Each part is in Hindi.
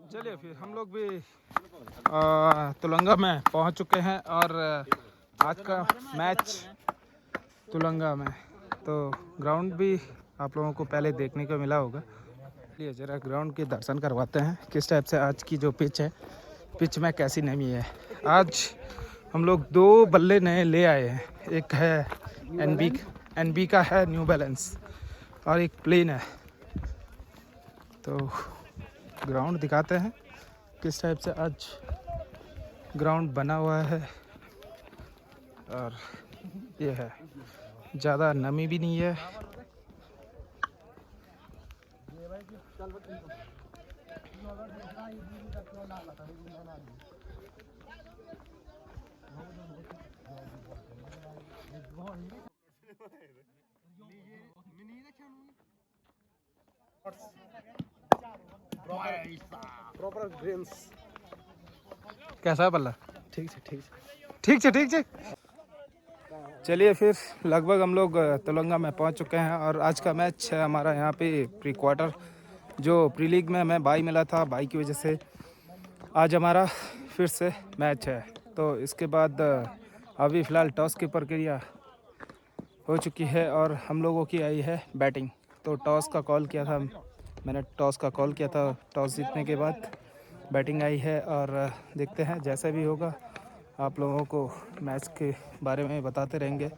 चलिए फिर हम लोग भी तुलंगा में पहुंच चुके हैं और आज का मैच तुलंगा में, तो ग्राउंड भी आप लोगों को पहले देखने को मिला होगा। चलिए ज़रा ग्राउंड के दर्शन करवाते हैं किस टाइप से आज की जो पिच है, पिच में कैसी नमी है। आज हम लोग 2 बल्ले नए ले आए हैं, एक है एनबी का है न्यू बैलेंस और एक प्लेन है। तो ग्राउंड दिखाते हैं किस टाइप से आज ग्राउंड बना हुआ है। और ये है, ज़्यादा नमी भी नहीं है। प्रॉपर ग्रेन्स कैसा है बल्ला? ठीक है। चलिए फिर लगभग हम लोग तेलंगाना में पहुंच चुके हैं और आज का मैच है हमारा यहाँ पे प्री क्वार्टर। जो प्री लीग में मैं बाई मिला था, बाई की वजह से आज हमारा फिर से मैच है। तो इसके बाद अभी फ़िलहाल टॉस की प्रक्रिया हो चुकी है और हम लोगों की आई है बैटिंग। तो टॉस का कॉल किया था मैंने, टॉस जीतने के बाद बैटिंग आई है और देखते हैं जैसा भी होगा आप लोगों को मैच के बारे में बताते रहेंगे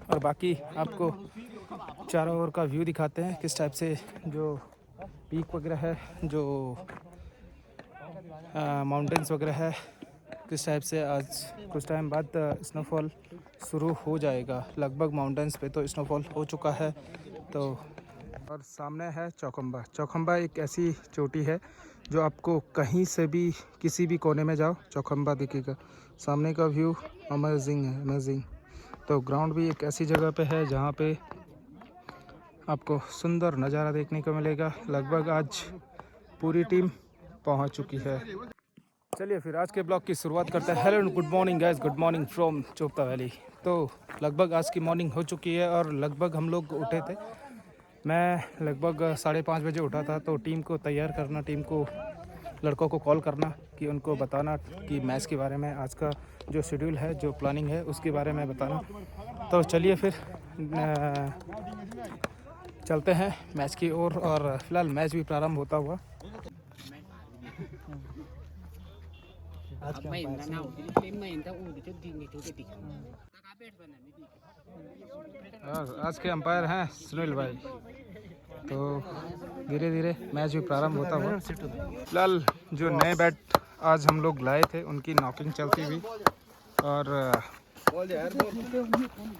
और बाकी आपको चारों ओर का व्यू दिखाते हैं किस टाइप से जो पीक वगैरह है, जो माउंटेन्स वगैरह है, किस टाइप से आज कुछ टाइम बाद स्नोफॉल शुरू हो जाएगा। लगभग माउंटेन्स पे तो स्नोफॉल हो चुका है। तो और सामने है चौखंबा एक ऐसी चोटी है जो आपको कहीं से भी किसी भी कोने में जाओ चौखंबा दिखेगा। सामने का व्यू अमेजिंग। तो ग्राउंड भी एक ऐसी जगह पे है जहाँ पे आपको सुंदर नज़ारा देखने को मिलेगा। लगभग आज पूरी टीम पहुँच चुकी है। चलिए फिर आज के ब्लॉग की शुरुआत करते हैं। Hello good morning guys, good morning from Chopta valley. तो लगभग आज की मॉर्निंग हो चुकी है और लगभग हम लोग उठे थे। मैं लगभग 5:30 बजे उठा था। तो टीम को तैयार करना, टीम को लड़कों को कॉल करना कि उनको बताना कि मैच के बारे में, आज का जो शेड्यूल है, जो प्लानिंग है उसके बारे में बताना। तो चलिए फिर चलते हैं मैच की ओर और फिलहाल मैच भी प्रारंभ होता हुआ। आज के अंपायर हैं सुनील भाई। तो धीरे धीरे मैच भी प्रारंभ होता हुआ। फिलहाल जो नए बैट आज हम लोग लाए थे उनकी नॉकिंग चलती हुई और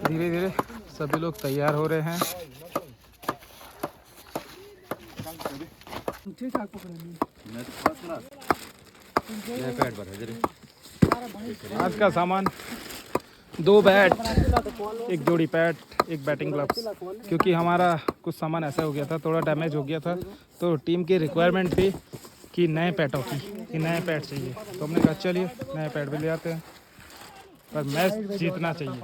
धीरे धीरे सभी लोग तैयार हो रहे हैं। आज का सामान 2 बैट, 1 जोड़ी पैड, 1 बैटिंग ग्लव्स, क्योंकि हमारा कुछ सामान ऐसा हो गया था, थोड़ा डैमेज हो गया था। तो टीम की रिक्वायरमेंट थी कि नए पैडों की, कि नए पैड चाहिए। तो हमने कहा चलिए नए पैड भी ले आते हैं, पर मैच जीतना चाहिए।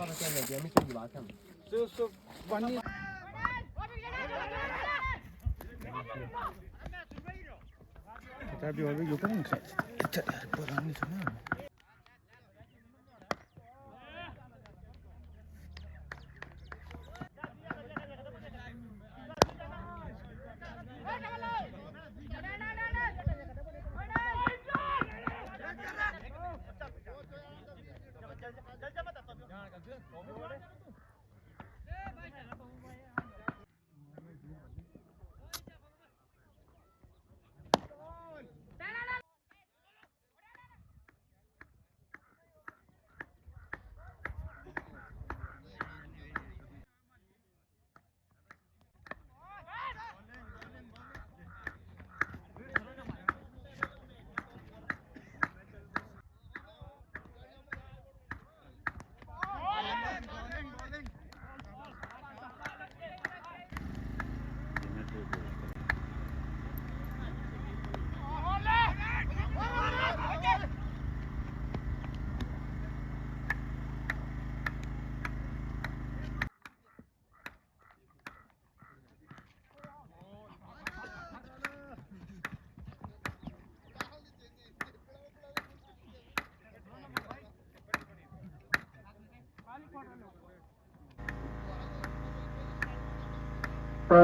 तो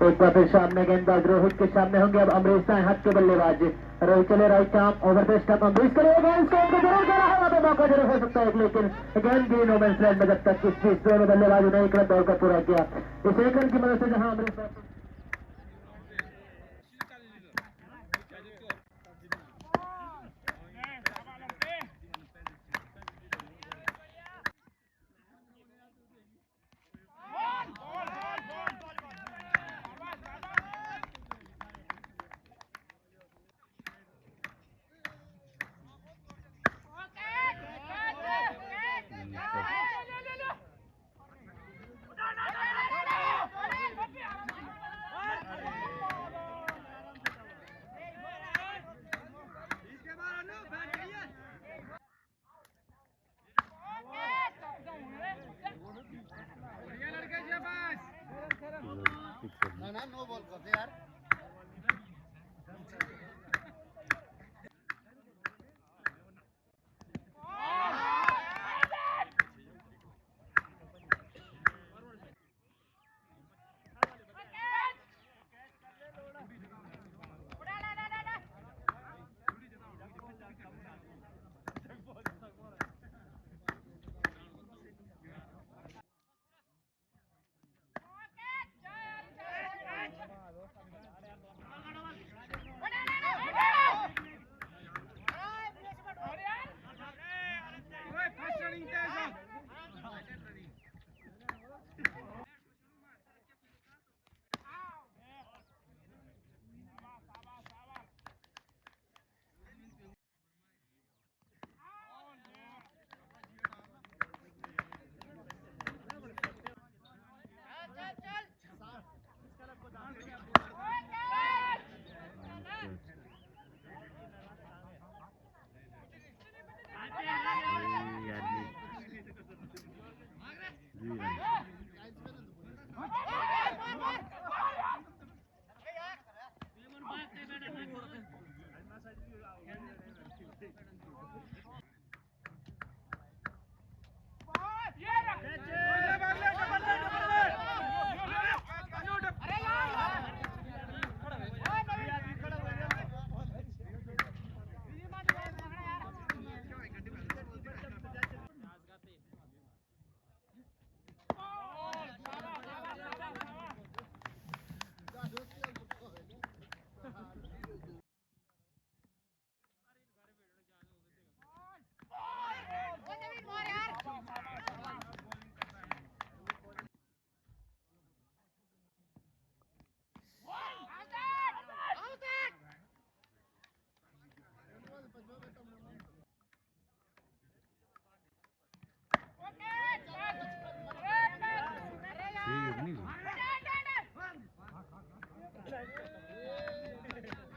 एक बार फिर सामने गेंदबाज रोहित के सामने होंगे। अब अमरीश दाएं हाथ के बल्लेबाज रोहित चले right arm over the stump. Amrish करेगा इसको जरूर करा है, वहां पे मौका जरूर हो सकता है, लेकिन गेंद भी नो मैंस लैंड में जब तक इस बीच दोनों बल्लेबाजों ने एक रन दौड़कर पूरा किया। इस एक रन की मदद से जहां अमरीश नो बॉल करते यार।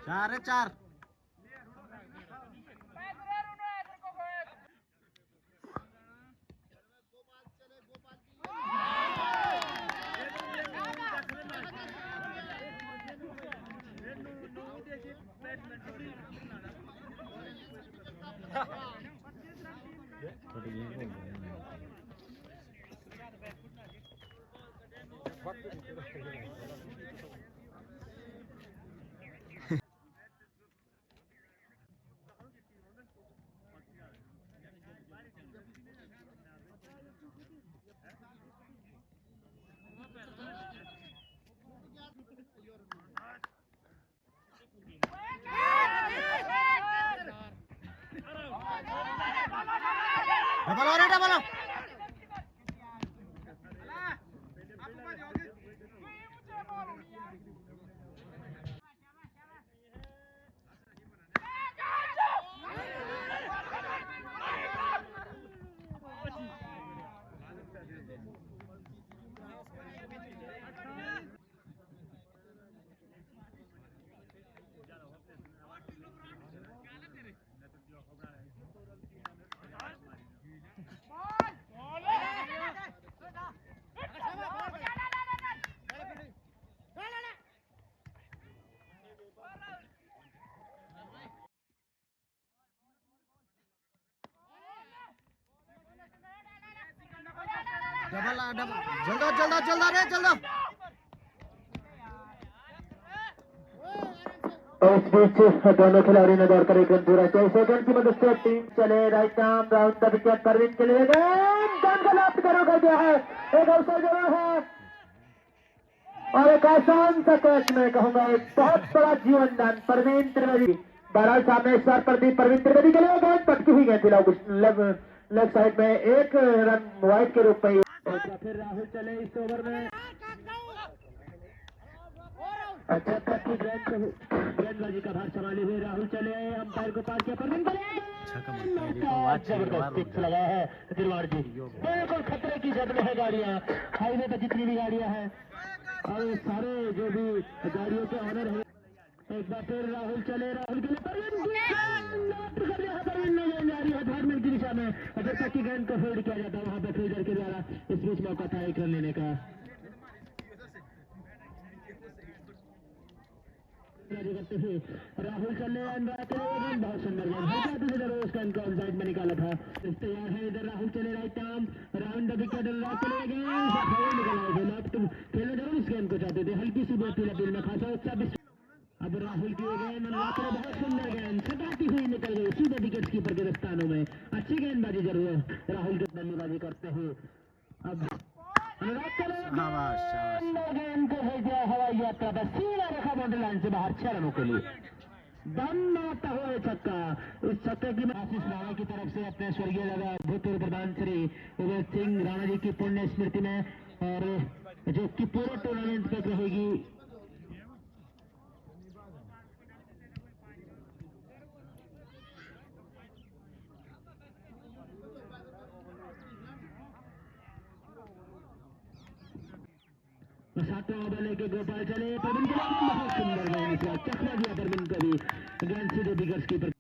चार है, चार। डबल और है, डबल और। डबल डबल जल्दा जल्दा जल्दा रे जल्दा। और इस बीच दोनों खिलाड़ी ने दौड़कर एक रन पूरा किया। इस रन की मदद से टीम चले right arm round the wicket Parveen के लिए गेंद गलत कर दिया है। एक अवसर जरूर है और एक आसान सा कैच में कहूंगा, एक बहुत बड़ा जीवन दान परवीन त्रिवेदी। बहरहाल सामने इस बार परवीन त्रिवेदी के लिए गेंद पटकी हुई गई थी लेग साइड में, एक रन वाइड के रूप में। फिर राहुल चले इस ओवर में, अच्छा की गेंदबाजी का भार संभाले हुए राहुल चले, अंपायर को पास किया, परवीन जबरदस्त लगा है दिलवाड़ जी। बिल्कुल खतरे की जद में है गाड़ियां, हाईवे पर जितनी भी गाड़ियां हैं और सारे जो भी गाड़ियों के ऑनर है। एक बार फिर राहुल चले, राहुल के लिए परवीन की दिशा में, जैसा कि गेंद को होल्ड किया जाता है वहां पर फील्डर के द्वारा। इस बीच मौका था एक रन लेने का। करते हुए राहुल चले, बहुत सुंदर गेंद साइड में निकाला था। तैयार है इधर राहुल चले right arm round the wicket, खेलने जरूर इस गेंद को चाहते थे, हल्की सी अपील में खासा उत्साह। अब राहुल की गेंद, बहुत सुंदर गेंद सटाती हुई निकल गई सीधे विकेट कीपर के दस्तानों में। अच्छी गेंदबाजी जरूर राहुल की बल्लेबाजी करते हुए। अब गेंद को भेजा हवाई यात्रा पर, सीधा रखा बाउंड्री लाइन से बाहर 6 रनों के लिए। दम मारता हुआ छक्का, इस छक्के की आशीष राणा की तरफ से अपने स्वर्गीय दादा भूतपूर्व प्रधान श्री उदय सिंह राणा जी की पुण्य स्मृति में, और जो कि पूरे टूर्नामेंट तक रहेगी। सातवां ओवर लेके गोपाल चले, परवीन के लिए बहुत सुंदर गेंद, चकरा दिया परवीन को भी, गेंद सीधे विकेट कीपर।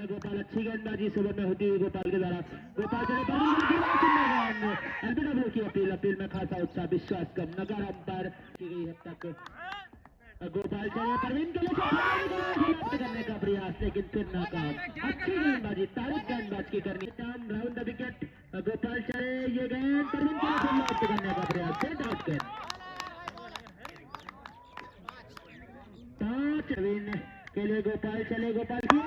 गोपाल अच्छी गेंदबाजी इस ओवर में होती हुई गोपाल के द्वारा। गोपाल चले, एलबीडब्ल्यू की अपील में खासा उत्साह, विश्वास कम, नगर अंपायर की गई है तक। गोपाल चले, परवीन के लिए समाप्त करने का प्रयास, लेकिन फिर नाकाम। अच्छी गेंदबाजी, तारीफ गेंदबाज की करनी, राउंड द विकेट। गोपाल चले, ये गेंद परवीन के लिए समाप्त करने का प्रयास, 5 परवीन के लिए गोपाल चले, गोपाल की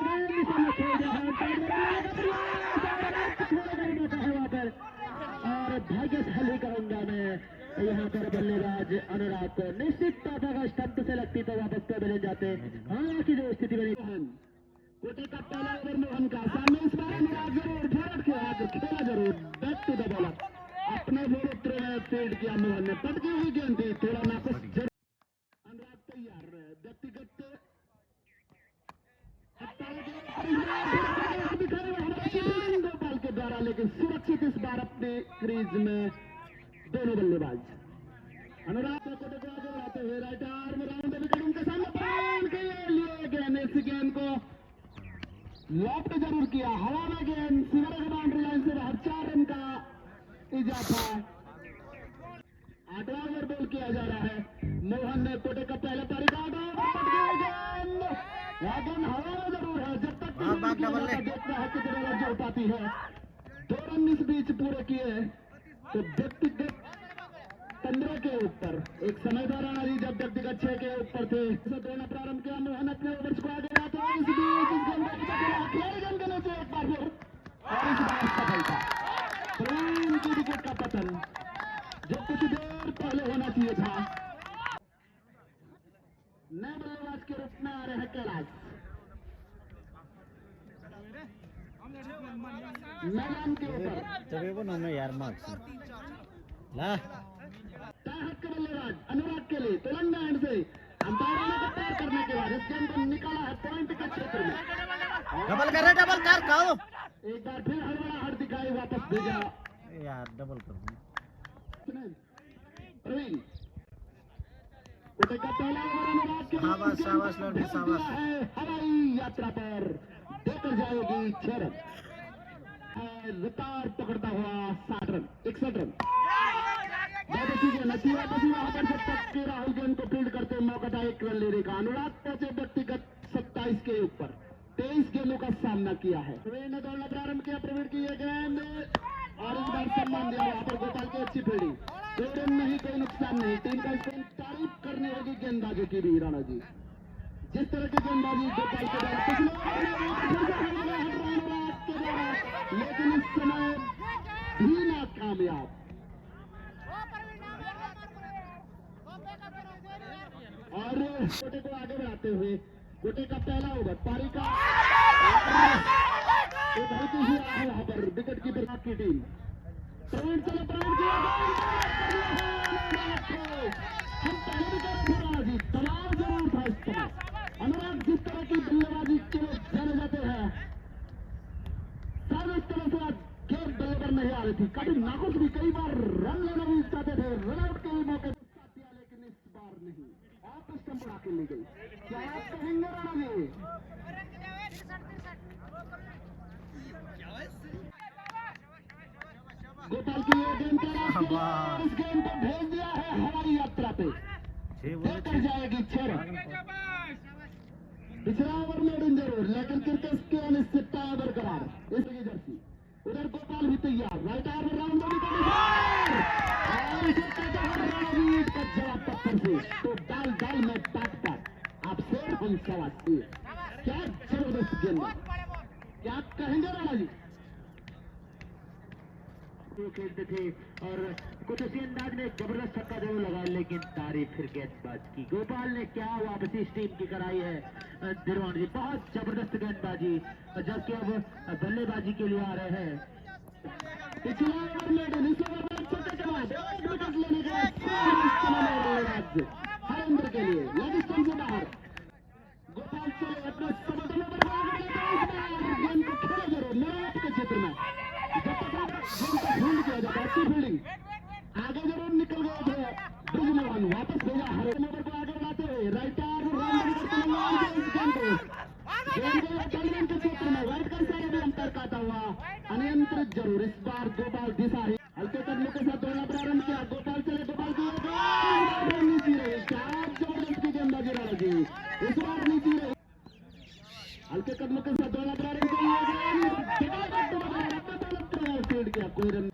वहां पर, और भाग्यशाली कहूंगा मैं यहाँ पर बल्लेबाज अनुराग को। निश्चित तौर पर स्टंप से लगती तो वापस पे बने जाते। हालांकि जो स्थिति बनी, कोटे का पहला ओवर मोहन का सामने, इस बार अनुराग जरूर भारत के हाथ खेला जरूर, बैक टू द बॉलर, अपने बोल में फील्ड किया मोहन ने, पटकी हुई गेंद थी, थोड़ा नापस अनुराग तैयार, व्यक्तिगत गोपाल के द्वारा, लेकिन सुरक्षित इस बार अपने क्रीज में दोनों बल्लेबाज। अनुराग को आगे बढ़ाते हुए राइट आर्म राउंड विकेट उनके सामने के लिए गेंद, इस गेंद को लॉफ्ट जरूर किया, हवा में गेंद सीधे बाउंड्री लाइन से बाहर, 4 रन का इजाफा। 8वां ओवर बॉल किया जा रहा है। मोहन ने कोटे का पहला पारी का गेंद हवा में जरूर है, जब तक देखना है कितने रन जोड़ पाती है। 2 रन इस बीच पूरे किए तो व्यक्तिगत 15 के ऊपर, एक समय दौरान अभी जब व्यक्तिगत 6 के ऊपर थे। दोनों प्रारंभ किया, मोहन अपने ओवर्स को आगे लाते हैं, इस बीच इस गेंद के नीचे एक बार फिर, और इस बार सफलता, परवीन की विकेट का पतन जो कुछ देर पहले होना चाहिए था। नए बल्लेबाज के रूप में आ रहे हैं कैलाश, मैदान के ऊपर यार मार्क्स के बल्लेबाज अनुराग के लिए तेलंगाना एंड से अंपायर ने पार करने के बाद इस गेंद को निकाला है पॉइंट के क्षेत्र में। डबल कर कहो, एक बार फिर हड़बड़ाहट दिखाई, वापस भेजा यार, डबल कर प्रवीण। कोटे का पहला ओवर अनुराग के शाबाश शाबाश लड़के शाबाश। हवाई यात्रा पर देकर जाएगी 6 रन, रिकॉर्ड पकड़ता हुआ 60 रन 61 रन। बहुत अच्छी गेंद, अच्छी वापस वहां पर जब तक के राहुल गेंद को फील्ड करते मौका था 1 रन लेने का। अनुराग पहुंचे व्यक्तिगत 27 के ऊपर, 23 गेंदों का सामना किया है। प्रवीण ने दौड़ना प्रारंभ किया, प्रवीण की ये गेंद और इस बार बार सम्मान दिया वहां पर गोपाल की अच्छी फील्डिंग, कोई रन नहीं कोई नुकसान नहीं, टीम का इसको तारीफ करनी होगी गेंदबाजों की भी राणा जी, जिस तरह की गेंदबाजी गोपाल के द्वारा लेकिन इस समय भी ना कामयाब। और कोटे को आगे बढ़ाते हुए कोटे का पहला ओवर पारी का बहुत ही वहां पर विकेट कीपर की टीम प्रवीण चलो हम पहले भी कह रहे थे दबाव जरूर था इस समय। अनुराग जिस तरह की बल्लेबाजी के लिए जाने जाते हैं शायद इस तरह से गेम बल्ले पर नहीं आ रही थी, काफी नाखुश भी, कई बार रन लेना भी चाहते थे, रन आउट के भी मौके साथ दिया लेकिन इस बार नहीं, आप स्टंप उड़ा के ली गई। क्या आप कहेंगे राणा जी? गोपाल की ये गेंद का इस गेंद को भेज दिया है हवाई यात्रा पे, देकर जाएगी 6 रन। पिछला ओवर में रन जरूर लेकिन क्रिकेट की अनिश्चितता बरकरार, इसकी जर्सी उधर गोपाल भी तैयार, राइट आर्म राउंड में और इसे कहते हैं रणवीर का जवाब पत्थर से, तो दाल दाल में पाट पाट आप शेर हम सवा शेर। क्या जबरदस्त गेंद, क्या कहेंगे राणा जी? खेलते थे और कुछ उसी अंदाज में जबरदस्त छक्का जरूर लगा लेकिन तारीफ फिर गेंदबाज की। गोपाल ने क्या वापसी इस टीम की कराई है दिलवान जी, बहुत जबरदस्त गेंदबाजी, जबकि अब बल्लेबाजी के लिए आ रहे हैं। पिछला ओवर में छोटे के बाद एक विकेट लेने के हरेंद्र के लिए लेग स्टंप से बाहर गोपाल चले अपने समर्थनों पर गेंद को खेले जरूर नौराट के क्षेत्र में, किया जाता अच्छी फील्डिंग आगे जरूर निकल गए थे ब्रिजमोहन, वापस भेजा हरे ओवर को आगे बढ़ाते हुए राइट आर्म राउंड के क्षेत्र में वाइट का इशारा भी अंतर काटा हुआ, अनियंत्रित जरूर इस बार गोपाल दिशा ही हल्के कदमों के साथ दौड़ना प्रारंभ किया, गोपाल चले गोपाल की नीचे रहे, क्या जबरदस्त की गेंदबाजी राणा जी, इस बार नीचे रहे हल्के कदमों के साथ दौड़ना प्रारंभ किया, कोई रन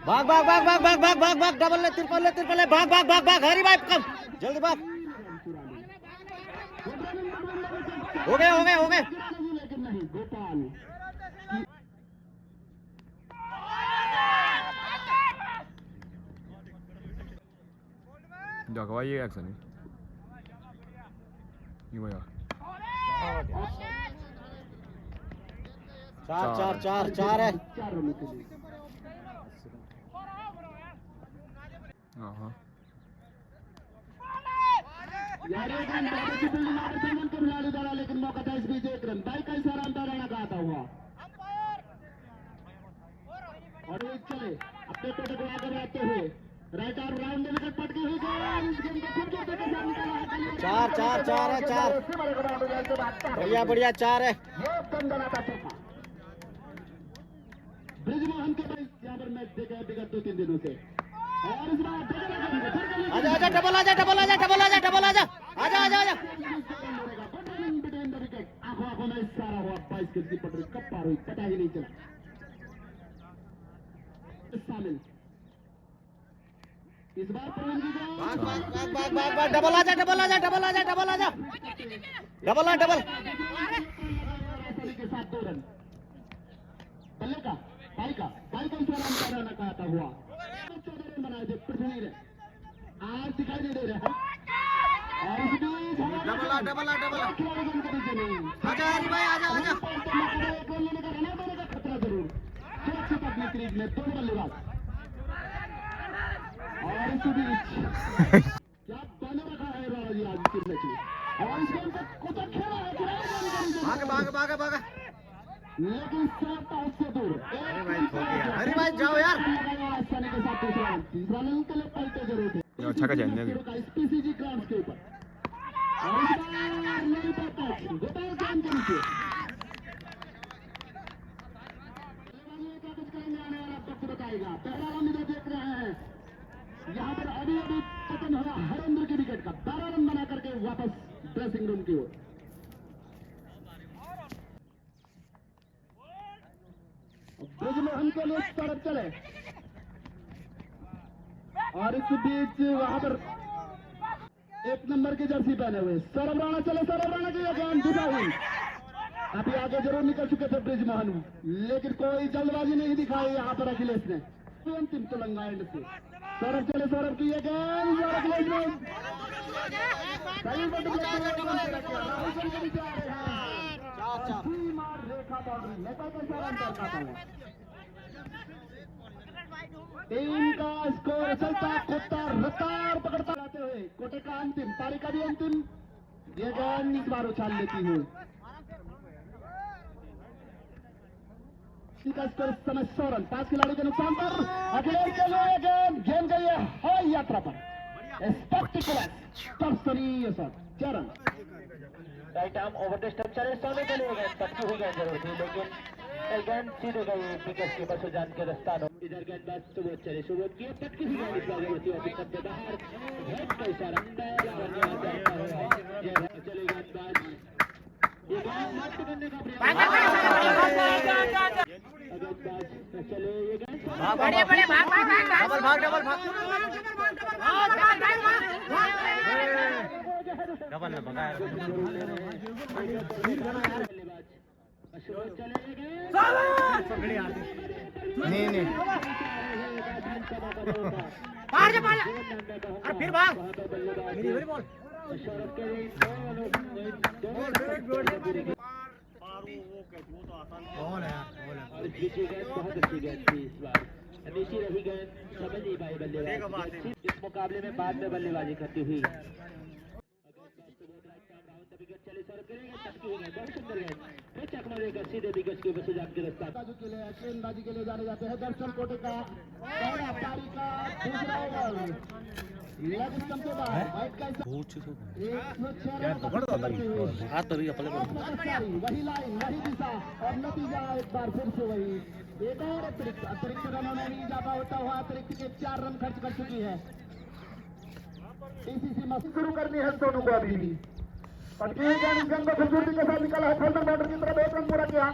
भाग भाग भाग भाग भाग भाग भाग भाग डबल ले तिरपल भाग भाग भाग भाग हरी भाई कम जल्दी भाग, हो गए लेकिन नहीं गोपाल जगवा ये एक्शन 이거야. चार है। 4 रनों के लिए यार एक रन बाबा की फील्डिंग आगे सलमान को मिला डाला लेकिन मौका था इस बीच एक रन बाइक का इशारा अंतर राणा का आता हुआ और एक चले अपने टोटे को आगे बढ़ाते हुए राइट आर्म राउंड में विकेट पटकी हुई चार है, चार बढ़िया 4 है। ब्रिजमोहन के पास यहाँ पर मैच देखा है विगत 2-3 दिनों से और इस बार आजा आजा आंखों में इशारा हुआ 22 गज की पटरी कब पार हुई पता ही नहीं चला शामिल इस बार प्रवीण जी भाग डबल के साथ 2 रन बल्ले का भाई का इशारा अंतर का आता हुआ 14 रन बनाए थे पृथ्वी ने आज दिखाई नहीं दे रहे हैं और इस बीच डबल आजा हरी भाई आजा गोल लेने का रन देने का खतरा जरूर सुरक्षित अपनी क्रीज में 2 बल्लेबाज और इसी बीच क्या बना रखा है राणा जी आज की मैच में और इस गेम को कुछ खेला है भाग लेकिन 7 आउट से दूर हरी भाई जाओ यार आसानी के साथ तीसरा रन के लिए पलटे जरूर थे 야 차가지 않냐 이거. SPCG ग्राउंड के ऊपर और इस बार नहीं पाता गोपाल गेंद के नीचे क्या कुछ करेंगे आने वाला वक्त बताएगा पहला राउंड इधर देख रहे हैं यहाँ पर अभी पतन हुआ हरेंद्र की विकेट का 12 रन बना करके वापस ड्रेसिंग रूम की ओर रोहन के लिए सड़क चले और इस बीच वहां पर 1 नंबर की जर्सी पहने हुए सौरभ राणा चले, सौरभ राणा की गेंद दिखाई। अभी आगे जरूर निकल चुके थे ब्रिज मोहन, लेकिन कोई जल्दबाजी नहीं दिखाई यहाँ पर अखिलेश ने। अंतिम तुलंगा एंड से सौरभ चले, सौरभ की ये गेंद और अखिलेश ने सही रेखा बाउंड्री नेता के साथ अंतर खाता है। टीम का स्कोर चलता कूदता रफ्तार पकड़ता जाते हुए कोटे का अंतिम पारी का भी अंतिम ये गेंद इस बार उछाल लेती है। का स्कोर इस समय 100 रन, 5 खिलाड़ी के नुकसान पर अखिलेश के लिए गेंद गेम गई है हवाई यात्रा पर। स्पेक्टिकुलर दर्शनीय shot, 4 run. Right arm over the stump चले, सोने के लिए गेंद टपकी हुई गेंद जरूर थी, लेकिन गेंद सीधे गई विकेट कीपर सुजान के दस्तानों। इधर गेंदबाज सुबोध चले, सुबोध की टपकी हुई गेंद इस बार जरूर थी और विकेट के बाहर हेड का इशारा चले गेंदबाज ये गेंद मत करने का प्रयास चले ये गेंद बड़े बड़े भाग भाग भाग डबल भाग डबल भाग डबल न भगाया नहीं नहीं मार जा और फिर भाग मेरी बॉल बहुत अच्छी गेंद थी इस बार, हमेशा रही गेंद समझ नहीं पाई बल्लेबाज इस मुकाबले में बाद में बल्लेबाजी करती हुई। चले सौरभ करेंगे, टपकी हुई गेंद बहुत सुंदर गेंद, फिर चकमा देकर सीधे विकेट के ऊपर से जाके रास्ता के लिए गेंदबाजी के लिए जाने जाते हैं दर्शन कोटे का पहला पारी का दूसरा ओवर लेग स्टंप के बाहर वाइड का हाथ तो रिया पले वही लाइन वही दिशा और नतीजा एक बार फिर से वही एक और अतिरिक्त रनों में भी इजाफा होता हुआ अतिरिक्त के 4 रन खर्च कर चुकी है टीसीसी मशीन। शुरू करनी है सोनू को अभी भी पटकी हुई गेंद इस गेंद को खूबसूरती के साथ निकाला है थर्ड बाउंड्री की तरफ 1 रन पूरा किया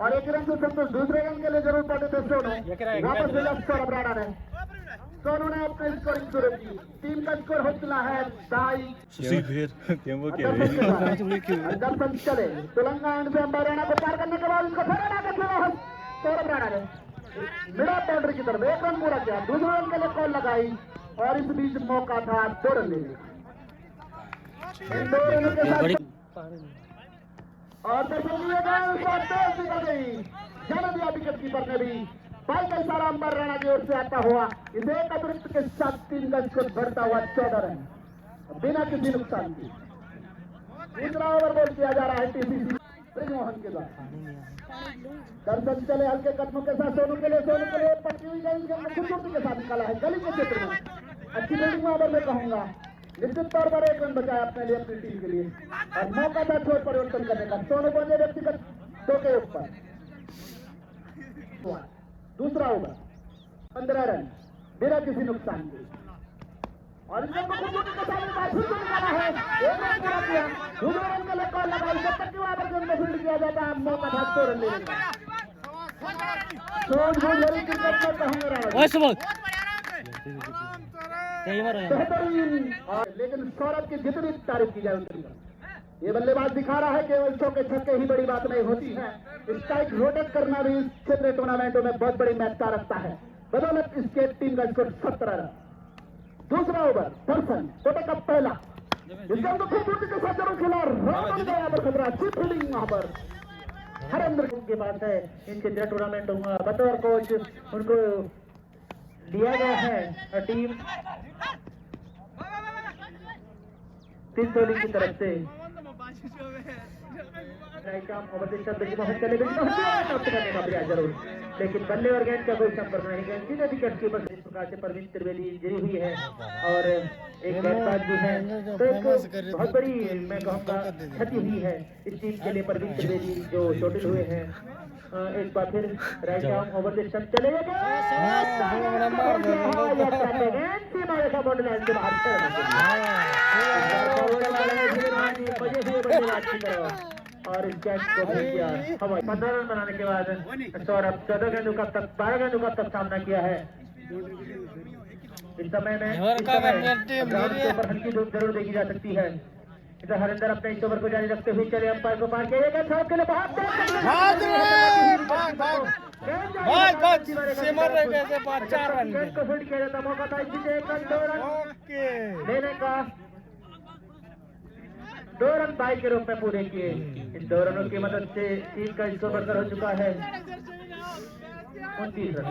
और 1 रन से संतोष दूसरे रन के लिए जरूर पड़े थे सोनू। वापस मिला सौरभ राणा ने, सोनू ने अपनी स्कोरिंग शुरू की। टीम का स्कोर हो चुका है 2.5। दर्शन चले तेलंगाना एंड से अंबार राणा को पार करने के बाद उसको फिर आगे खेला है सौरभ राणा ने मिला बाउंड्री की तरफ 1 रन पूरा किया, दूसरे रन के लिए कॉल लगाई और इस बीच मौका था 2 रन लेने का। और विकेट कीपर ने भी बाई का इशारा अंबर राणा की ओर से आता हुआ इसे एक अतिरिक्त के साथ 3 रन को बढ़ता हुआ 14 रन बिना किसी नुकसान के। दूसरा ओवर बॉल किया जा रहा है टीसीसी ब्रिजमोहन के द्वारा। दर्शन चले हल्के कदमों के साथ सोनू के लिए पटकी हुई गेंद खूबसूरती के साथ निकाला है गली के क्षेत्र में। अच्छी बैटिंग ओवर में कहूंगा, निश्चित तौर पर 1 रन बचाया अपने लिए अपनी टीम के लिए और मौका था छोर परिवर्तन करने का। सोनू बने व्यक्तिगत 2 के ऊपर। दूसरा ओवर 15 रन बिना किसी नुकसान के और इसमें खूबसूरती के साथ निकाला है 1 रन पूरा किया, दूसरे रन के लिए कॉल लगाई जब तक कि वहां पर गेंद फील्ड किया जाता है मौका था 2 रन लेने का। क्रिकेट में कहूंगा बेहतरीन और लेकिन सौरभ की जितनी तारीफ की जाए उतनी ये बल्लेबाज दिखा रहा है केवल चौके छक्के ही बड़ी बात नहीं होती है, स्ट्राइक रोटेट करना भी इस क्षेत्रीय टूर्नामेंटों में बहुत बड़ी महत्ता रखता है। बदौलत इसके टीम का स्कोर 17 रन। दूसरा ओवर पर्सन कोटे का पहला इसका तो खूबसूरती के साथ जरूर खेला यहाँ पर खतरा अच्छी फील्डिंग वहां पर हरेंद्र के पास है। इन क्षेत्रीय टूर्नामेंटों में बतौर कोच उनको दिया गया है टीम 3 टोली की तरफ से करने का प्रयास जरूर, लेकिन बल्ले और गेंद का कोई संपर्क नहीं। गेंद सीधे विकेट कीपर इस प्रकार से परवीन त्रिवेदी गिरी हुई है और एक गेंदबाज भी है, तो एक बहुत बड़ी मैं कहूँगा क्षति हुई है इस टीम के लिए। परवीन त्रिवेदी जो चोटिल हुए हैं एक बार फिर right arm over the stump चले गए और इस कैच को भी किया 15 रन बनाने के बाद सौरभ 14 गेंदों का तक 12 गेंदों का तक सामना किया है। इस समय में ग्राउंड के ऊपर हल्की धूप जरूर देखी जा सकती है। इधर हरिंदर अपने इस ओवर को जारी रखते हुए चले अंपायर को पार किया गया के लिए बहुत को फील्ड किया जाता मौका था लेने का 2 रन बाई के रूप में पूरे किए। इन 2 रनों की मदद से टीम का स्कोर बढ़कर हो चुका है 29 रन।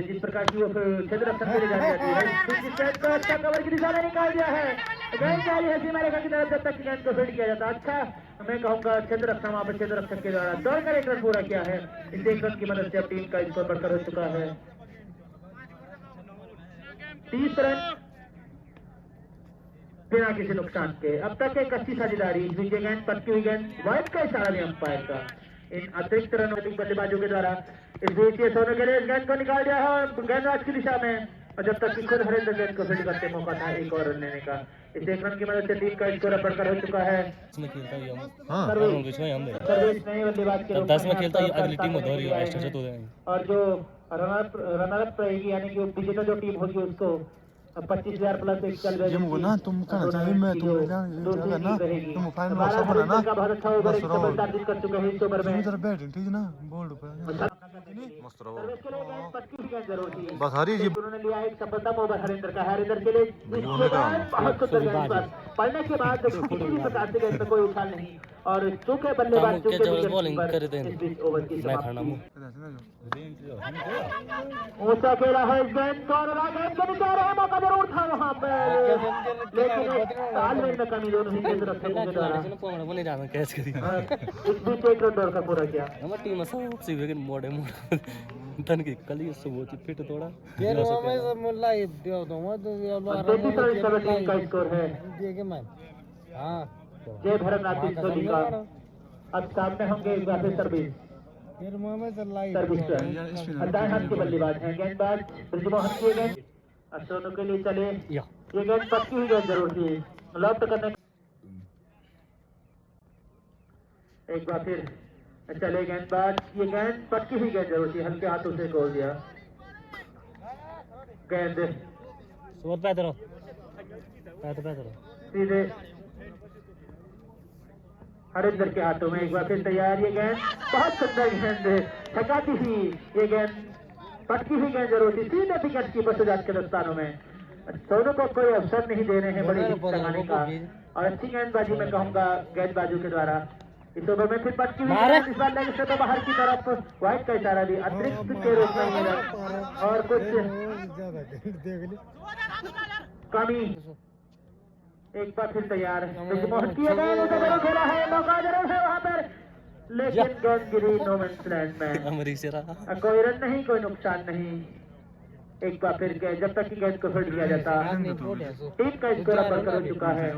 जिस प्रकार की वो क्षेत्र रक्षण के लिए जानी जाती है अच्छा कवर की दिशा में निकाल दिया है। गेंद जारी है सीमा रेखा की तरफ जब तक गेंद को फील्ड किया जाता अच्छा मैं कहूँगा क्षेत्र रक्षण वहाँ पर क्षेत्र रक्षक के द्वारा दौड़कर 1 रन पूरा किया है। इस 1 रन की मदद से अब टीम का स्कोर बढ़कर हो चुका है 30 रन बिना किसी नुकसान के। अब तक एक अच्छी साझेदारी इस बीच गेंद पटकी हुई गेंद वाइड का इशारा दिया अंपायर का। इन अतिरिक्त रनों बल्लेबाजों के द्वारा इस बीच ये सोने के लिए इस गेंद को निकाल दिया है और गेंदबाज की दिशा में और जब तक कि खुद हरिंदर गेंद को फील्ड करते मौका था 1 और रन लेने का। इस 1 रन की मदद से टीम का स्कोर बढ़कर हो चुका है। सर्विस नहीं बल्लेबाज के रूप में खेलता है अगली टीम और जो रनर अप रहेगी यानी कि विजेता जो टीम होगी उसको 25,000 प्लस एक चल रही है ना। तुम कहना चाहिए मैं तुम ना तुम फाइनल में सब बना ना बहुत अच्छा ओवर एक डबल टारगेट कर चुके हैं इस ओवर में इधर बैटिंग ठीक ना बोल्ड पे मस्त रहो बस हरी जी उन्होंने लिया एक सफलता ओवर हरिंदर का। हरिंदर के लिए बहुत सुंदर गेंद पढ़ने के बाद किसी भी प्रकार से गेंद पे कोई उछाल नहीं और चूके बल्लेबाज चूके बॉलिंग कर देते हैं ओवर की समाप्ति। ऊंचा खेला है इस गेंद को और गेंद के नीचे आ रहा है मौका जरूर था वहां पर लेकिन तालमेल में कमी दोनों ही केंद्र रक्षकों के द्वारा इस बीच 1 रन दौड़ का पूरा किया। तन की कल ये सब होती फिट थोड़ा 33 रन टीम का स्कोर है। जय भरतनाथ सोनी का अब सामने होंगे इस बार सर्विस दाएं हाथ के बल्लेबाज हैं गेंदबाज ब्रिजमोहन की गेंद सोनू के लिए चले ये गेंद पक्की हुई गेंद जरूर थी लॉफ्ट करने एक बार फिर चले गेंदबाज ये गेंद पक्की हुई गेंद जरूर थी हल्के हाथों से गोल दिया गेंद सीधे हरिंदर के हाथों में एक बार फिर तैयार ये गेंद बहुत सुंदर गेंद थकाती ही ये गेंद पटकी हुई गेंद जरूर थी सीधे विकेट कीपर सुजात के दस्तानों में। सोनू को कोई अवसर नहीं दे रहे हैं बड़ी लगाने का और अच्छी गेंदबाजी में कहूंगा गेंदबाजों के द्वारा। इस ओवर में फिर पटकी हुई गेंद इस बार लेग से तो बाहर की तरफ वाइड का इशारा दी अतिरिक्त के रूप में और कुछ कमी एक बार फिर तैयार मोहन किया गया खेला है मौका जरूर है वहां पर लेकिन गेंद गिरी नो मैंस लैंड में कोई रन नहीं कोई नुकसान नहीं। एक बार फिर जब तक कि गेंद को फील्ड किया जाता टीम का स्कोर बढ़कर हो चुका है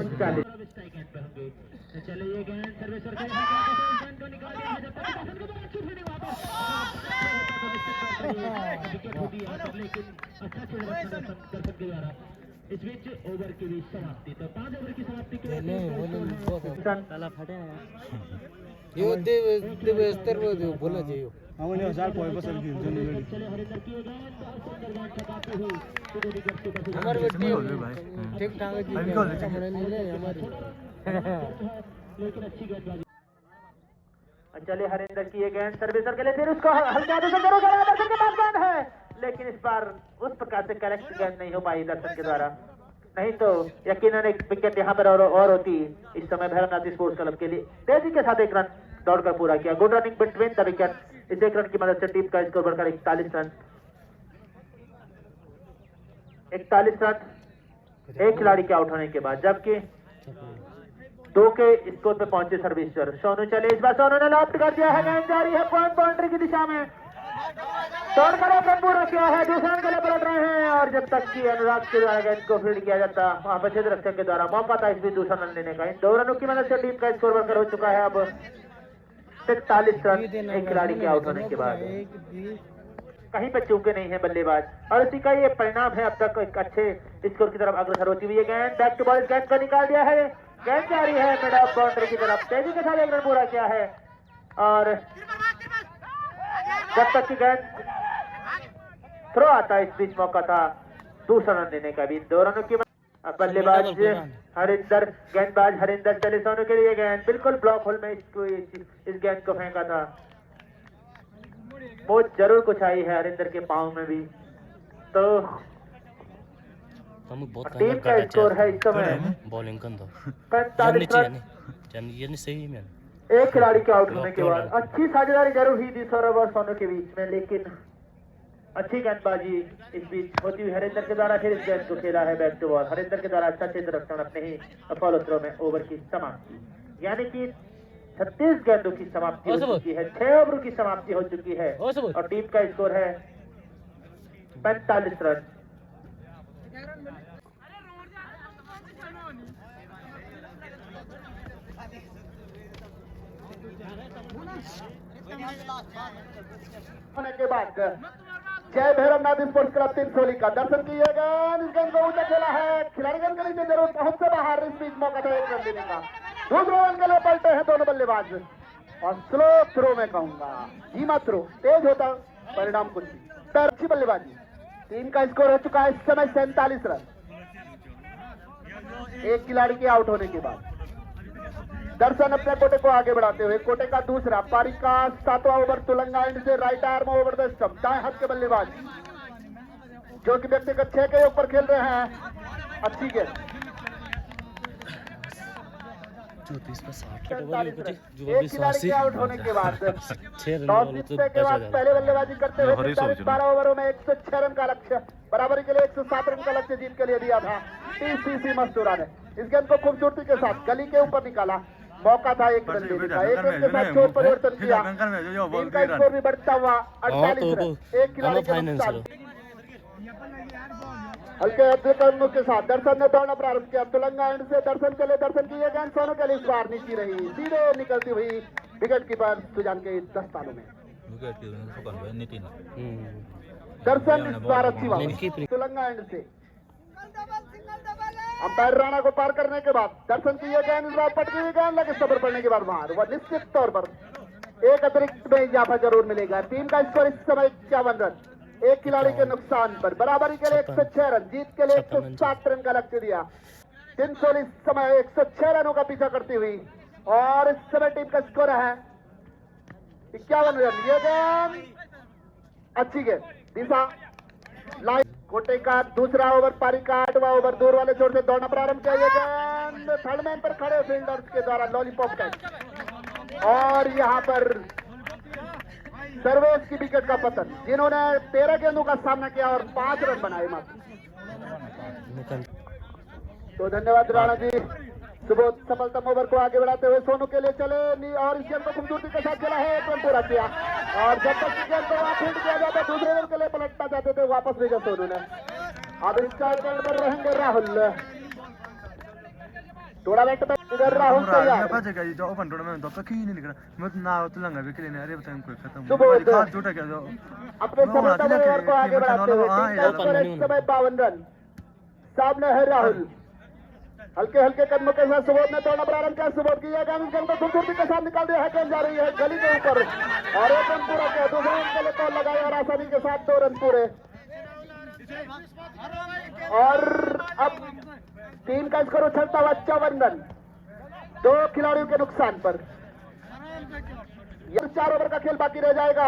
39। चलिए गेंद सर्वेश्वर इस बीच ओवर की भी समाप्ति तो 5 ओवर की समाप्ति के ताला फटे यो देवस्तर वो बोला जाइयो हमने 1000 पॉइंट पर चले हरिंदर की गेंद बहुत सुंदर गेंद ठकाते हुए सीधे विकेट के पास हमारे बेटी ठीक ठाक जी हमने ले हमारी लेकिन अच्छी गेंदबाजी चले हरिंदर की ये गेंद सर्विसर के लिए फिर उसको हल्के हाथों से जरूर करा दर्शक के पास गेंद है लेकिन इस बार उस प्रकार से करेक्ट गेंद नहीं हो पाई दर्शक के द्वारा नहीं तो यकीनन एक विकेट यहाँ पर और होती। इस समय भैरवनाथ स्पोर्ट्स क्लब के लिए तेजी के साथ 1 रन दौड़कर पूरा किया good running between the wicket. इस 1 रन की मदद से टीम का स्कोर बढ़कर 41 रन 41 रन एक खिलाड़ी के आउट होने के बाद जबकि 2 के स्कोर पे पहुंचे सर्विसर सोनू चले इस बार सोनू ने लॉफ्ट कर दिया है गेंद जारी है पॉइंट बाउंड्री की दिशा में तोड़कर रन पूरा किया है दूसरे रन के लिए पलट रहे हैं और जब तक कि अनुराग के द्वारा गेंद को फील्ड किया जाता वहां पर क्षेत्र रक्षक के द्वारा मौका था इस बीच दूसरा रन लेने का। इन 2 रनों की मदद से टीम का स्कोर बढ़कर हो चुका है अब 43 रन एक खिलाड़ी के आउट होने के बाद। कहीं पर चूके नहीं है बल्लेबाज, और इसी का ये परिणाम है अब तक एक अच्छे स्कोर की तरफ अग्रसर होती हुई है। गेंद बैक टू बॉल, गेंद को निकाल दिया है, गेंद जा रही है मिड ऑफ बाउंड्री की तरफ, तेजी के साथ एक रन पूरा किया है। और जब तक की गेंद थ्रो आता इस बीच मौका था दूसरा रन देने का भी। 2 रनों की बल्लेबाज हरिंदर, गेंदबाज हरिंदर चले सोनू के लिए, गेंद बिल्कुल ब्लॉक होल में इस गेंद को फेंका था। बहुत जरूर कुछ आई है हरिंदर के पाँव में भी। तो टीम का स्कोर है इस समय बॉलिंग कंदा 45 रन। ये सही में एक खिलाड़ी के आउट होने के बाद अच्छी साझेदारी जरूर हुई थी सौरभ और सोनू के बीच में, लेकिन अच्छी गेंदबाजी इस बीच होती हुई हरिंदर के द्वारा फिर इस गेंद को खेला है बैक टू बॉल। हरिंदर के द्वारा अच्छा क्षेत्र रक्षण अपने ही फॉलो थ्रो में ओवर की समाप्ति, यानी कि 36 गेंदों की समाप्ति हो चुकी है, 6 ओवरों की समाप्ति हो चुकी है और टीम का स्कोर है 45 रन। होने के बाद जय भैरवनाथ स्पोर्ट्स क्लब तिनसोली का दर्शन कीजिएगा। इस गेंद को ऊंचा खेला है, खिलाड़ी गेंद के नीचे जरूर पहुंच से बाहर, इस बीच मौका था 1 रन देने का। दूसरे रन के लिए पलटे हैं दोनों बल्लेबाज और स्लो थ्रो में कहूंगा, धीमा थ्रो, तेज होता परिणाम कुछ नहीं। अच्छी बल्लेबाजी, टीम का स्कोर हो चुका है इस समय 47 रन। एक खिलाड़ी के आउट होने के बाद दर्शन अपने कोटे को आगे बढ़ाते हुए, कोटे का दूसरा पारी का 7वां ओवर तुलंगा एंड से right arm over the stump, दाएं हाथ के बल्लेबाज जो कि व्यक्तिगत 6 के ऊपर खेल रहे हैं। अच्छी गेंद 34 पर 60 एक खिलाड़ी के आउट होने के बाद टॉस जीतने के बाद पहले बल्लेबाजी करते हुए 12 ओवरों में 106 रन का लक्ष्य, बराबरी के लिए 107 रन का लक्ष्य जीत के लिए दिया था टीसीसी मस्तूरा ने। इस गेंद को खूबसूरती के साथ गली के ऊपर निकाला, मौका था 1 रन देने का, 1 रन के साथ छोर परिवर्तन किया, टीम का स्कोर भी बढ़ता हुआ 48 रन। एक खिलाड़ी के नुकसान, हल्के अद्भुत के साथ दर्शन ने दौड़ना प्रारंभ किया। तुलंगा एंड से दर्शन चले, दर्शन की गेंद सोनू के लिए इस बार नीचे रही, सीधे निकलती हुई विकेट कीपर सुजान के दस्तानों में। दर्शन इस बार अच्छी बात तुलंगा एंड से अंपायर राणा को पार करने के बाद दर्शन की गेंद इस बार पटकी हुई गेंद लगे सबर पड़ने के बाद बाहर, वह निश्चित तौर पर एक अतिरिक्त में इजाफा जरूर मिलेगा। टीम का स्कोर इस समय 51 रन, एक खिलाड़ी के नुकसान पर, बराबरी के लिए 106 रन, जीत के लिए 107 रन का लक्ष्य दिया। तिनसोली इस समय 106 रनों का पीछा करती हुई और इस समय टीम का स्कोर है 51 रन। ये गेंद अच्छी गेंद, दिशा लाइन, कोटे का दूसरा ओवर पारी का 8वां ओवर, दूर वाले छोर से दौड़ना प्रारंभ किया। ये गेंद थर्ड मैन पर खड़े फील्डर्स के द्वारा लॉलीपॉप कैच और यहां पर सर्वेश की विकेट का पतन, जिन्होंने 13 गेंदों का सामना किया और 5 रन बनाए मात्र। तो धन्यवाद राणा जी। सुबोध सफलतम ओवर को आगे बढ़ाते हुए सोनू के लिए चले और इस गेंद को खूबसूरती के साथ खेला है, 1 रन पूरा किया और जब तक इस गेंद को फील्ड किया जाता दूसरे रन के लिए पलटना चाहते थे, वापस भेजा सोनू ने। अब इसका गेंद पर रहेंगे राहुल, टूर्नामेंट में इधर राहुल तैयार। अपने सफलतम ओवर को आगे बढ़ाते हुए इस समय 52 रन, सामने है राहुल। हल्के हल्के कदमों के साथ सुबोध ने तोड़ना प्रारंभ किया, सुबोध की गेंद को खूबसूरती के साथ निकाल दिया है, गेंद जा रही है गली के ऊपर और 1 रन पूरा किया, दूसरे रन के लिए कॉल लगाई और आसानी के साथ 2 रन पूरे। और अब टीम का स्कोर उछलता हुआ 54 रन, 2 खिलाड़ियों के नुकसान पर। यह 4 ओवर का खेल बाकी रह जाएगा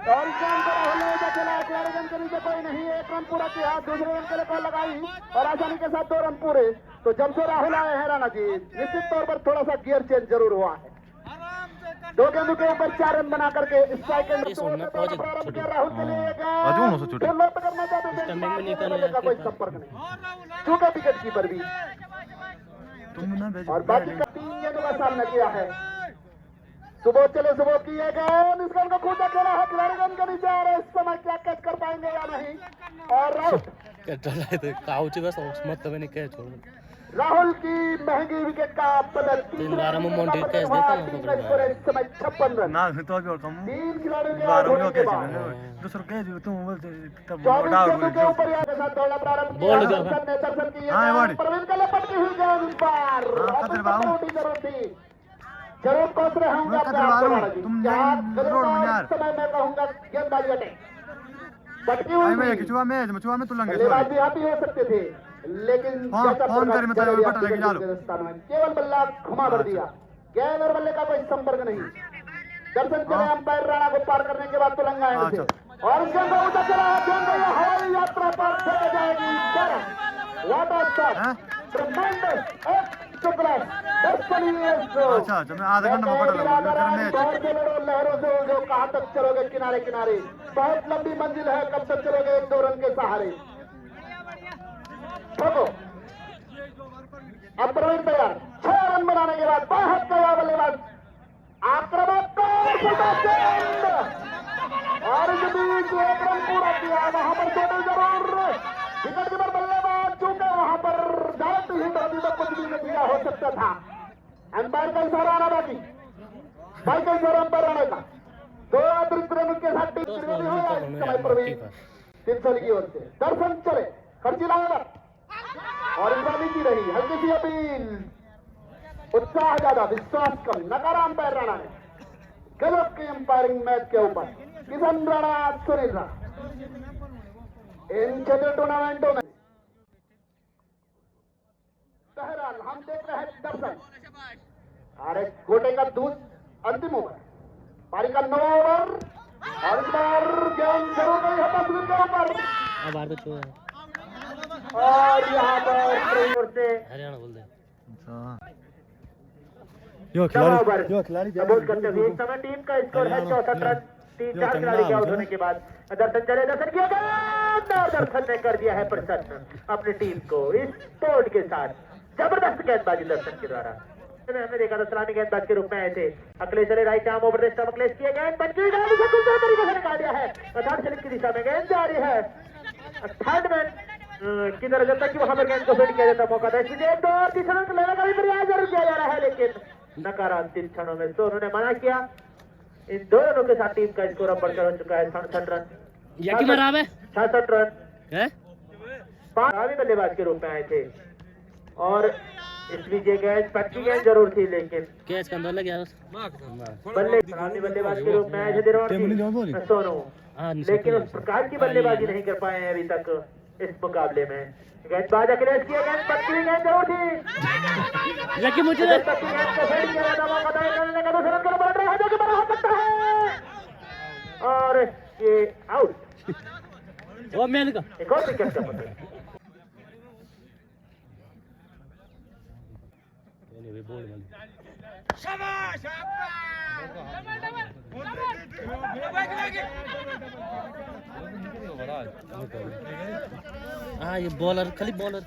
और खिलाड़ी गेंद के नीचे कोई नहीं, 1 रन पूरा किया, दूसरे रन के लिए कॉल लगाई और आसानी के साथ 2 रन पूरे। तो जब से राहुल आए हैं राणा जी, निश्चित तौर पर थोड़ा सा गियर चेंज जरूर हुआ है। 2 गेंदों के ऊपर 4 रन बना करके स्ट्राइक एंड प्रारंभ किया राहुल के लिए, करना चाहते थे कोई संपर्क नहीं, चूंकि विकेट कीपर भी और बाकी का 3 गेंदों का सामना किया है। सुबोध चले, सुबोध की गेंद, इस गेंद को कूदा खेला है, खिलाड़ी गेंद के नीचे आ रहे, इस समय क्या कैच कर पाएंगे या नहीं और आउट। राहुल की महंगी विकेट का पलट। तीन बार में मोंटी कैच देता हूं टीम का स्कोर है इस समय 56 रन। ना तो भी और कम 3 खिलाड़ियों के बार आउट होने में के कैसे बाद दूसरों के जो तुम बोलते तब 24 डाउट गेंदों के ऊपर यहाँ के साथ दौड़ना प्रारंभ किया। बोल्ड दर्शन ने दर्शन की हाँ, ये बोल्ड। प्रवीण के लिए पटकी हुई गेंद पार। हाँ, अब कतर बाबू। होती जरूर थी, जरूर पहुंच रहे होंगे मैं अपने कतर आप को बाबू, राणा जी। तुम क्या लाइन गलत रोड में और यार। इस समय मैं कहूंगा गेंदबाजी अटैक पटकी हुई आई मैं थी। किचुआ में तू लंगे बल्लेबाज भी हाथी हो सकते थे, लेकिन हाँ, जैसा फोन प्रकाश कर मतलब जडेजा बटन लगी डालो। के स्थान में केवल बल्ला घुमा भर दिया। गेंद और बल्ले का कोई संपर्क नहीं। दर्शन चले हाँ। अंपायर राणा को पार करने के बाद तुलंगा एंड से अच्छा। और उसके अंदर उतर चला है। गेंद ये हवाई यात्रा पर चले जाएगी। व्हाट अ शॉट, हैं? ट्रेमेंडस, एक्सप्रेस, अच्छा मैं आधा घंटा में पटा लगा मैच लहरों से जो कहां तक चलोगे किनारे किनारे। बहुत लंबी मंजिल है, कब तक चलोगे 1-2 रन के सहारे। ठोको, अब प्रवीण तैयार। 6 रन बनाने के बाद बहुत गया बल्लेबाज आक्रामक और इस बीच 1 रन पूरा किया। वहां पर चोटी जरूर विकेट कीपर बल्लेबाज चूके वहां पर डायरेक्ट हिट होती तो कुछ भी नतीजा हो सकता था। अंपायर का इशारा आना बाकी, भाई का इशारा अंपायर आने का। 2 अतिरिक्त रन के साथ टीम त्रिवेदी हुई है इस समय प्रवीण 300 की ओर से। दर्शन चले खर्ची लाएगा और इस बार नीति रही हल्की सी अपील। उत्साह ज्यादा, विश्वास कम, नकारा अंपायर राणा ने। गलत की अंपायरिंग मैच के ऊपर किशन राणा, सुनील राणा इन क्षेत्रीय टूर्नामेंटों में। बहरहाल हम देख रहे हैं दर्शन। अरे गोटे का दूध अंतिम ओवर, पारी का 9 ओवर और इस बार गेंद जरूर गई है तस्वीर के ऊपर अब आर पे छो है और यहाँ पर से हरियाणा बोल दे यो खिलाड़ी बोल करते हुए इस समय टीम का स्कोर है 64 रन। 3-4 खिलाड़ी के आउट होने के बाद दर्शन चले, दर्शन किया गया और दर्शन ने कर दिया है प्रसन्न अपनी टीम को इस स्पोर्ट के साथ। जबरदस्त गेंदबाजी दर्शन के द्वारा। हमने देखा था सलामी गेंदबाज के रूप में आए थे अखिलेश चले right arm over the stump. Akhilesh किए गेंद पंची गेंद इसे कुछ तरीके से निकाल दिया है। थर्ड स्लिप की दिशा में गेंद जा रही है थर्ड मैन की तरह। जब तक कि वहां पर गेंद को फील्ड किया जाता मौका था इसलिए 2 और 3 रन लेने का भी प्रयास जरूर किया जा रहा है, लेकिन नकारा अंतिम क्षणों में तो उन्होंने मना किया। इन 2 रनों के साथ टीम का स्कोर अब बढ़कर हो चुका है 67 रन। यकी मराब है 66 रन हैं 5 बल्लेबाज के रूप में आए थे और इस बीच ये गेंद पटकी गेंद जरूर थी, लेकिन कैच का अंदर लग गया बल्लेबाज के रूप में आए थे दिलवर सोनू, हां लेकिन उस प्रकार की बल्लेबाजी नहीं कर पाए हैं अभी तक इस मुकाबले में। गेंदबाज अखिलेश की गेंद पटकी गेंद जरूर थी, यकी मुझे पटकी गेंद को फील्ड किया था मौका था करने का। 2 रन का बढ़ रहा है जो कि बड़ा हो सकता है और ये आउट। वो मैन का एक और विकेट का पकड़ एनीवे बोल वाली हाँ ये बॉलर खाली बॉलर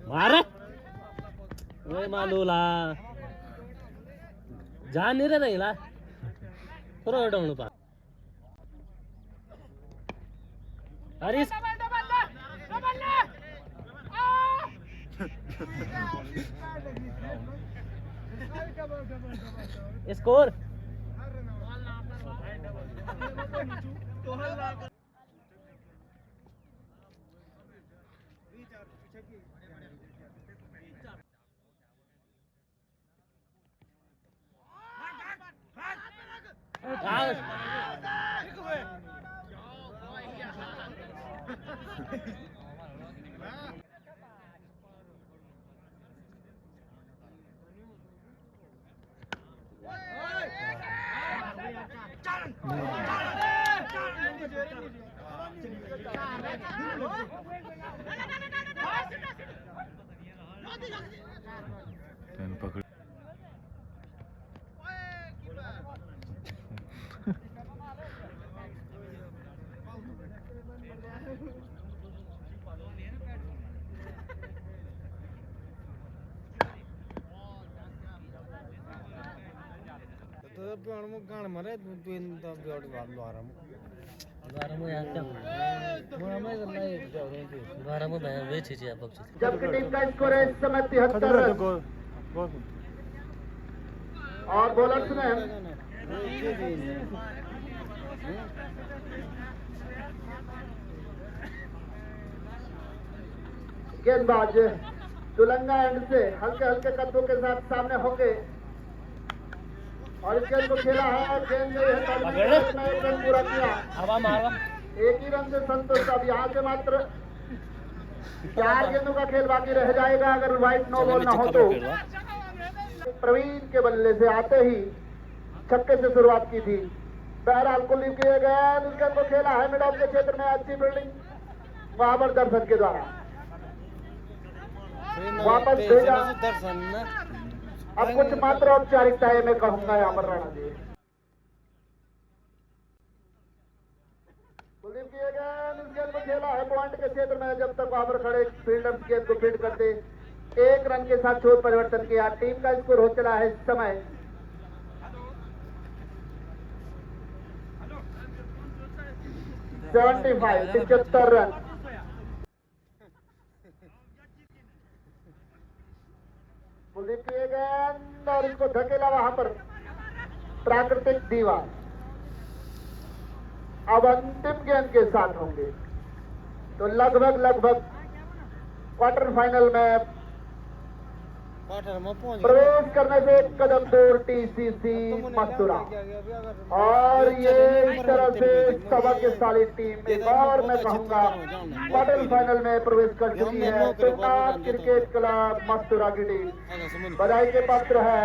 मारा ओए मालूला जान नहीं रहा नहीं ला थोड़ा डाउन पा अरे स्कोर पकड़ जबकि टीम का स्कोर है इस समय 73 रन और बॉलर्स ने गेंदबाज तुलंगा एंड से हल्के हल्के कदमों के साथ सामने होंगे और इस गेंद को खेला है और गेंद में एक रन पूरा किया। एक ही रन से संतोष। अब यहाँ से मात्र 4 गेंदों का खेल बाकी रह जाएगा अगर व्हाइट नो बॉल ना हो तो। प्रवीण के बल्ले से आते ही छक्के से शुरुआत की थी। बहरहाल कुलदीप किए गए इस गेंद को खेला है मिड ऑफ के क्षेत्र में। अच्छी फील्डिंग वहां पर दर्शन के द्वारा वापस भेजा। अब कुछ मात्र औपचारिकताएं मैं कहूंगा यहाँ पर राणा जी। कुलदीप किए गए इस गेंद को खेला है पॉइंट के क्षेत्र में। जब तक वहां पर खड़े फील्डर्स गेंद को फील्ड करते 1 रन के साथ छोड़ परिवर्तन किया। टीम का स्कोर हो चला है इस समय 75 रन। कुलदीप किए गए और इसको धकेला वहां पर प्राकृतिक दीवार। अब अंतिम गेंद के साथ होंगे तो लगभग क्वार्टर फाइनल में प्रवेश करने से एक कदम दूर टीसीसी मथुरा। और ये इस तरह से सबकशाली टीम एक और मैं कहूंगा क्वार्टर फाइनल में प्रवेश कर चुकी है। तुंगनाथ क्रिकेट क्लब मथुरा की टीम बधाई के पात्र है।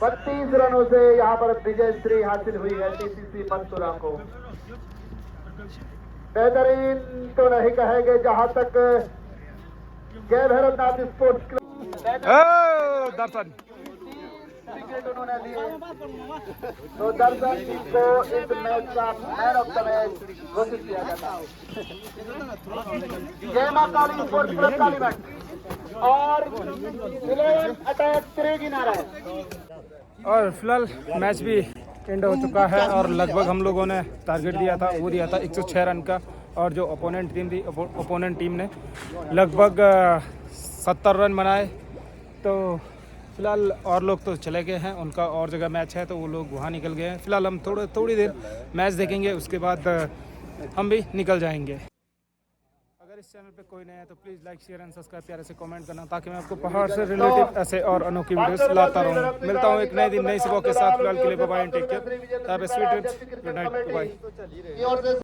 32 रनों से यहाँ पर विजय श्री हासिल हुई है टीसीसी मथुरा को। बेहतरीन तो नहीं कहेंगे जहां तक जय भैरवनाथ स्पोर्ट्स क्लब दर्शन विकेट उन्होंने लिए तो दर्शन को इस मैच का मैन ऑफ द मैच घोषित किया जाता है। जय मां काली स्पोर्ट्स क्लब कालीमठ और 11 अटैक 3 गिना रहे। और फिलहाल मैच भी एंड हो चुका है और लगभग हम लोगों ने टारगेट दिया था 106 रन का। और जो ओपोनेंट टीम ने लगभग 70 रन बनाए। तो फिलहाल और लोग तो चले गए हैं, उनका और जगह मैच है तो वो लोग वहाँ निकल गए हैं। फिलहाल हम थोड़ी देर मैच देखेंगे, उसके बाद हम भी निकल जाएंगे। अगर इस चैनल पे कोई नया है तो please like share and subscribe, प्यारे से कमेंट करना ताकि मैं आपको पहाड़ से रिलेटेड ऐसे और अनोखी वीडियोस लाता रहूँ। मिलता हूँ एक नए दिन नई सुबह के साथ। फिलहाल के लिए bye bye, take care, have a sweet good night, bye.